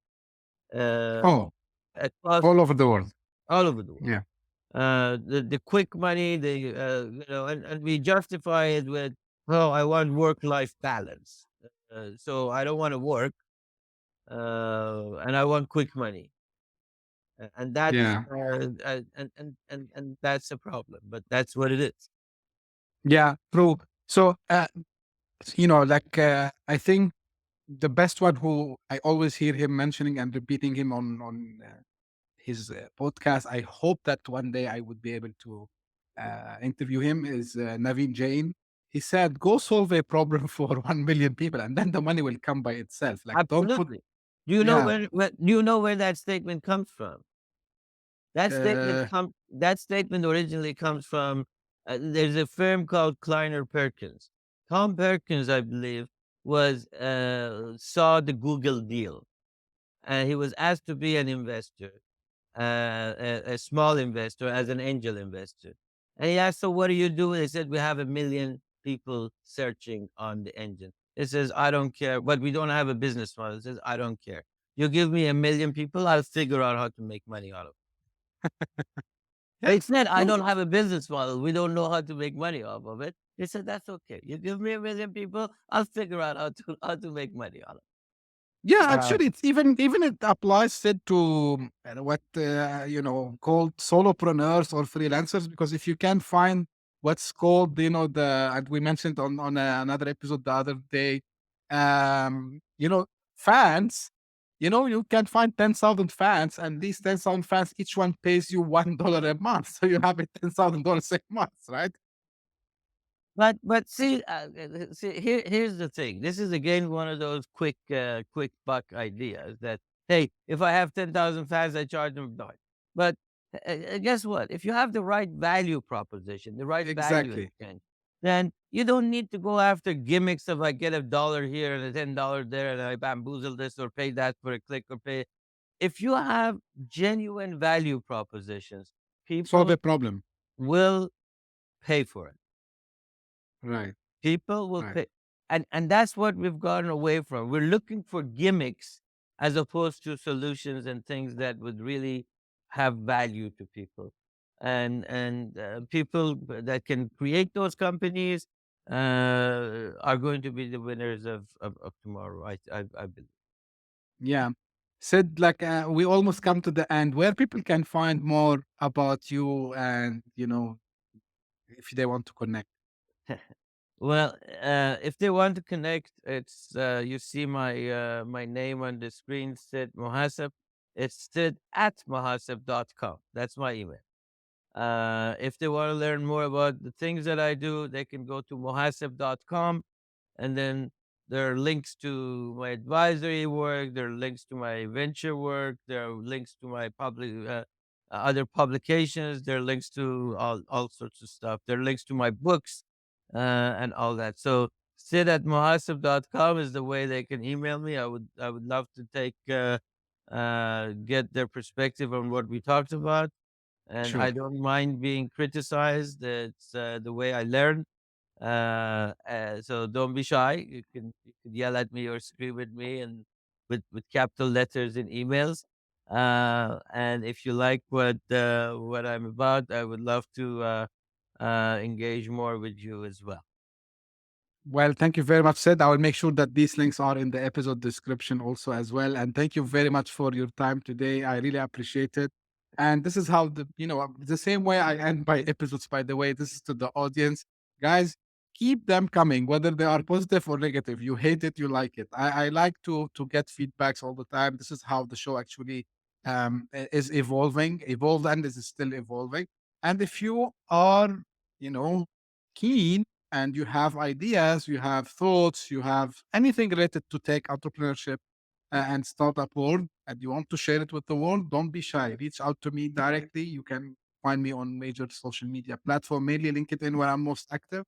uh, Oh, across all over the world. all over the world. Yeah. The quick money, and we justify it with, oh, I want work life balance, so I don't want to work, and I want quick money. And that's Yeah. and that's a problem, but that's what it is. Yeah. True. So, I think the best one who I always hear him mentioning and repeating him on his podcast. I hope that one day I would be able to interview him. Is Naveen Jain. He said, "Go solve a problem for 1 million people, and then the money will come by itself. Like, don't put." Absolutely. Do you know Yeah. where that statement comes from? Uh, That statement originally comes from, there's a firm called Kleiner Perkins. Tom Perkins, I believe, was saw the Google deal, and he was asked to be an investor, a small investor, as an angel investor. And he asked, "So what do you do?" They said, "We have 1 million people searching on the engine." It says, "I don't care, but we don't have a business model." It says, "I don't care. You give me 1 million people, I'll figure out how to make money out of it." yeah. They said, "I True. don't have a business model. We don't know how to make money off of it." They said, "That's okay. You give me 1 million people, I'll figure out how to make money out of Yeah, it." actually, it's even it applies it to what called solopreneurs or freelancers, because if you can find what's called the and we mentioned on another episode the other day, fans. You can find 10,000 fans, and these 10,000 fans, each one pays you $1 a month, so you have a $10,000 a month, right? But see, here's the thing. This is again one of those quick buck ideas that, hey, if I have 10,000 fans, I charge them $1. But guess what? If you have the right value proposition, the right value Exactly. exchange, then you don't need to go after gimmicks of, I get $1 here and a $10 there, and I bamboozle this or pay that for a click or pay. If you have genuine value propositions, Solve people a problem. will pay for it. Right. People will Right. pay. And that's what we've gotten away from. We're looking for gimmicks as opposed to solutions and things that would really have value to people. And people that can create those companies are going to be the winners of tomorrow, I believe. Yeah. Said, like, we almost come to the end where people can find more about you, and if they want to connect. Well, if they want to connect, it's you see my name on the screen, Sid Mohasseb. It's Sid at Mohasseb.com. That's my email. If they want to learn more about the things that I do, they can go to Mohasseb.com, and then there are links to my advisory work. There are links to my venture work. There are links to my other publications. There are links to all sorts of stuff. There are links to my books and all that. So Sid at Mohasseb.com is the way they can email me. I would love to get their perspective on what we talked about, and I Sure. don't mind being criticized. It's the way I learn. So don't be shy. You can yell at me or scream at me, and with capital letters in emails. And if you like what I'm about, I would love to engage more with you as well. Well, thank you very much, Sid. I will make sure that these links are in the episode description also as well. And thank you very much for your time today. I really appreciate it. And this is how the same way I end my episodes, by the way, this is to the audience. Guys, keep them coming, whether they are positive or negative. You hate it, you like it. I like to get feedbacks all the time. This is how the show actually is evolved and is still evolving. And if you are, you know, keen and you have ideas, you have thoughts, you have anything related to tech entrepreneurship and startup world, and you want to share it with the world, don't be shy. Reach out to me directly. You can find me on major social media platform, mainly LinkedIn, where I'm most active.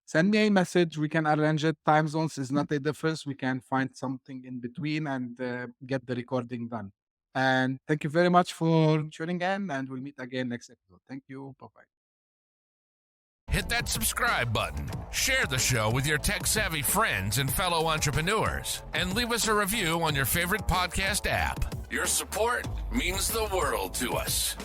Send me a message. We can arrange it. Time zones is not a difference. We can find something in between and get the recording done. And thank you very much for tuning in, and we'll meet again next episode. Thank you. Bye bye. Hit that subscribe button, share the show with your tech-savvy friends and fellow entrepreneurs, and leave us a review on your favorite podcast app. Your support means the world to us.